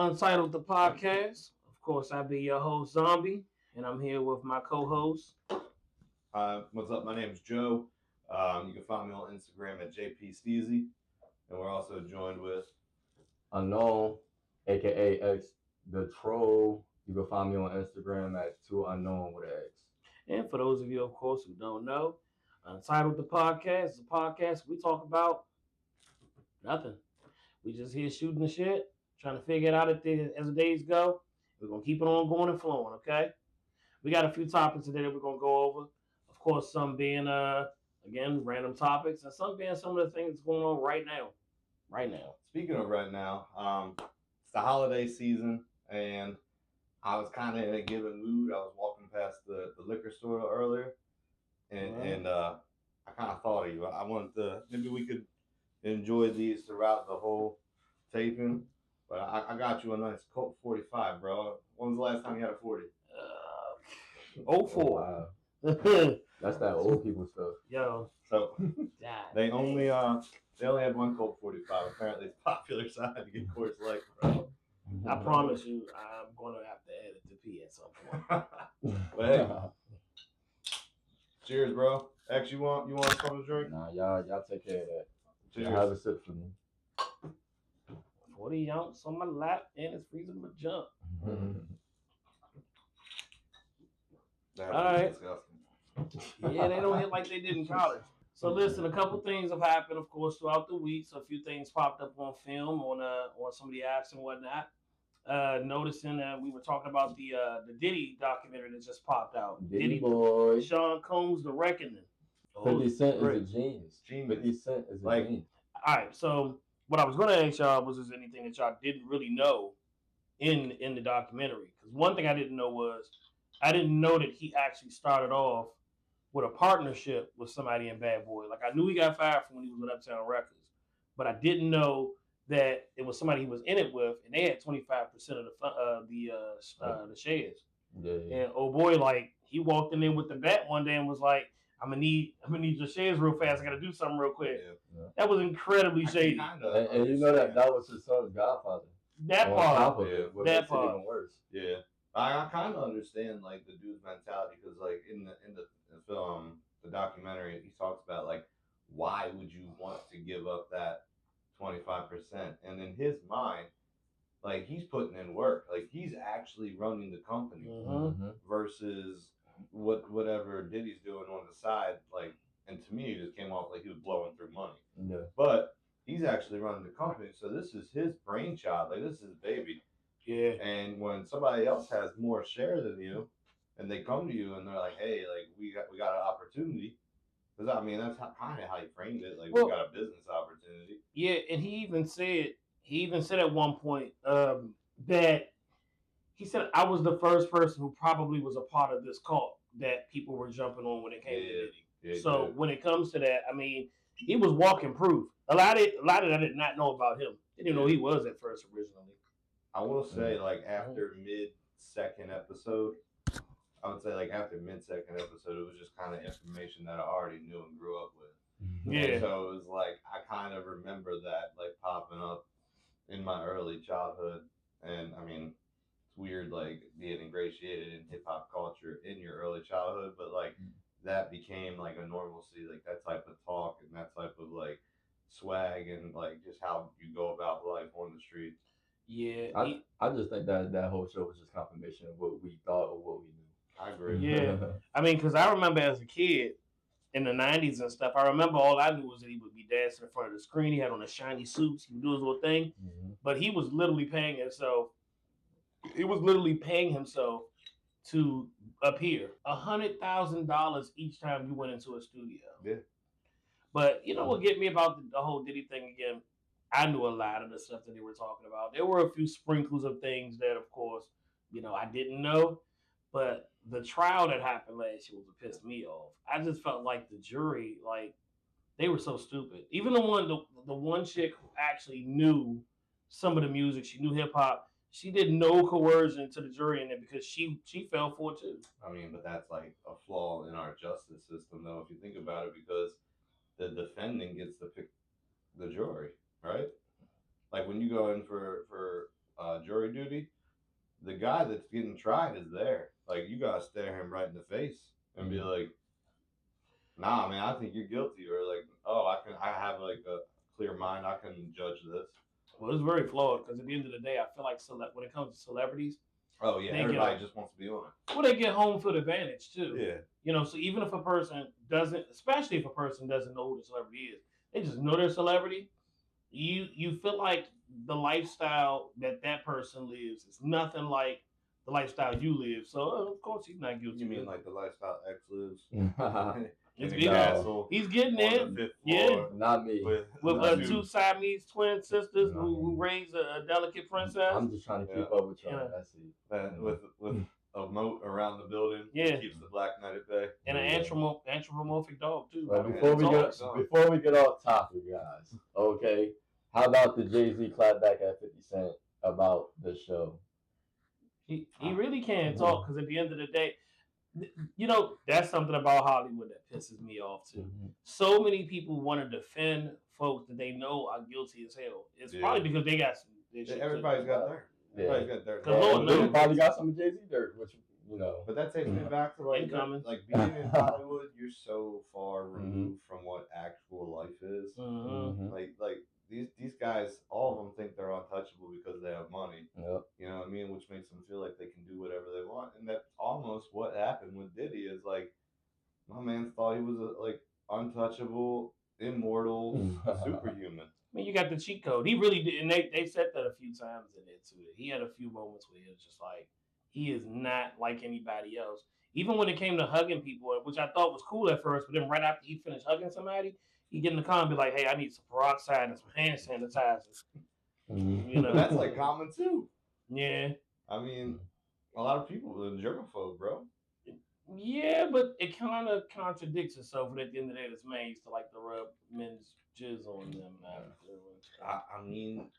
Untitled The Podcast. Of course, I be your host, Zombie, and I'm here with my co-host. What's up? My name is Joe. You can find me on Instagram at JPSteezy. And we're also joined with Unknown, aka X the Troll. You can find me on Instagram at 2unknown with an X. And for those of you, of course, who don't know, Untitled The Podcast is a podcast we talk about nothing. We just here shooting the shit, trying to figure it out as the days go. We're going to keep it on going and flowing, okay? We got a few topics today that we're going to go over. Of course, some being, again, random topics, and some being some of the things going on right now. Speaking of right now, it's the holiday season, and I was kind of in a given mood. I was walking past the liquor store earlier, and I kind of thought of you. I wanted to, maybe we could enjoy these throughout the whole taping, but I got you a nice Colt 45, bro. When was the last time you had a 40? 04. Wow. That's that old people stuff. Yo. So God, they only had one Colt 45. Apparently, it's popular, so I had to get Coors Light, bro. I promise you, I'm going to have to edit the P at some point. But hey, cheers, bro. X, you want something to drink? Nah, y'all take care of that. Cheers. Have a sip for me. 40 ounce on my lap, and it's freezing my jump. That's all right. disgusting. Yeah, they don't hit like they did in college. So listen, a couple things have happened, of course, throughout the week. So a few things popped up on film, on some of the apps and whatnot. Noticing that we were talking about the Diddy documentary that just popped out. Diddy boy. Sean Combs, The Reckoning. 50 Cent great. is a genius. 50 Cent is a Like- genius. All right, so what I was going to ask y'all was, is anything that y'all didn't really know in the documentary? Because one thing I didn't know was, I didn't know that he actually started off with a partnership with somebody in Bad Boy. Like, I knew he got fired from when he was with Uptown Records, but I didn't know that it was somebody he was in it with, and they had 25% of the shares. Yeah. And oh boy, like, he walked in there with the bat one day and was like, I'm gonna need your shares real fast. I gotta do something real quick. Yeah. That was incredibly shady. And you know that was his son's godfather. That On part. top of it, what That makes it part. even worse. Yeah, I kind of understand like the dude's mentality because like in the film, the documentary, he talks about like why would you want to give up that 25%? And in his mind, like he's putting in work, like he's actually running the company Mm-hmm. versus whatever Diddy's doing on the side. Like, and to me, it just came off like he was blowing through money. Yeah. But he's actually running the company, so this is his brainchild. Like this is his baby. Yeah. And when somebody else has more share than you, and they come to you and they're like, "Hey, like we got an opportunity," because I mean that's kind of how you framed it. Like we got a business opportunity. Yeah, and he even said at one point that he said, I was the first person who probably was a part of this cult that people were jumping on when it came to Diddy. Yeah, So when it comes to that, I mean, he was walking proof. A lot of that I did not know about him. Didn't even know he was at first originally. I will say, like after mid-second episode, I would say like after mid-second episode, it was just kind of information that I already knew and grew up with. Yeah. And so it was like I kind of remember that like popping up in my early childhood, and I mean, it's weird like being ingratiated in hip hop culture in your early childhood, but like that became like a normalcy, like that type of talk and that type of like swag and like just how you go about life on the street. Yeah. I just think that whole show was just confirmation of what we thought or what we knew. I agree. Yeah. I mean, because I remember as a kid in the 90s and stuff, I remember all I knew was that he would be dancing in front of the screen. He had on the shiny suits. He would do his little thing. Mm-hmm. But he was literally paying himself. He was literally paying himself to appear. $100,000 each time you went into a studio. Yeah. But you know what get me about the whole Diddy thing again? I knew a lot of the stuff that they were talking about. There were a few sprinkles of things that, of course, you know, I didn't know. But the trial that happened last year was what pissed me off. I just felt like the jury, like, they were so stupid. Even the one chick who actually knew some of the music, she knew hip hop. She did no coercion to the jury in it because she fell for it too. I mean, but that's like a flaw in our justice system, though, if you think about it, because the defendant gets to pick the jury, right? Like when you go in for jury duty, the guy that's getting tried is there. Like, you gotta stare him right in the face and be like, "Nah, man, I think you're guilty," or like, "Oh, I have like a clear mind. I can judge this." Well, it's very flawed because at the end of the day, I feel like when it comes to celebrities, Oh yeah, everybody just wants to be on it. Well, they get home field advantage too. Yeah. You know, so even if a person doesn't, especially if a person doesn't know who the celebrity is, they just know they're a celebrity. You feel like the lifestyle that person lives is nothing like the lifestyle you live. So of course he's not guilty. You mean like the lifestyle X lives? He's He's getting it. Yeah, not me. With two Siamese twin sisters who raised a delicate princess. I'm just trying to keep up with y'all. That's it. With a moat around the building. Yeah, keeps the Black Knight at bay. And an anthropomorphic dog too. Well, before we get off topic, guys. Okay, how about the Jay-Z clapback at 50 Cent about the show? He really can't talk because at the end of the day, you know, that's something about Hollywood that pisses me off too. So many people want to defend folks that they know are guilty as hell. It's probably because they got some. Everybody's got dirt. Everybody's got dirt. They probably got some Jay-Z dirt, which you know. But that takes me back to like being in Hollywood. You're so far removed from what actual life is. Like these guys, all of them think they're untouchable because they have money. Yep. You know what I mean? Which makes them feel like they can do whatever they want. And that's almost what happened with Diddy. Is like, my man thought he was like untouchable, immortal, superhuman. I mean, you got the cheat code. He really did, and they said that a few times in it too. He had a few moments where he was just like, he is not like anybody else. Even when it came to hugging people, which I thought was cool at first, but then right after he finished hugging somebody, he get in the car and be like, "Hey, I need some peroxide and some hand sanitizer." You know, that's like common too. Yeah. I mean, a lot of people are germaphobe, bro. Yeah, but it kind of contradicts itself. And at the end of the day, this man used to like to rub men's jizz on them. I mean,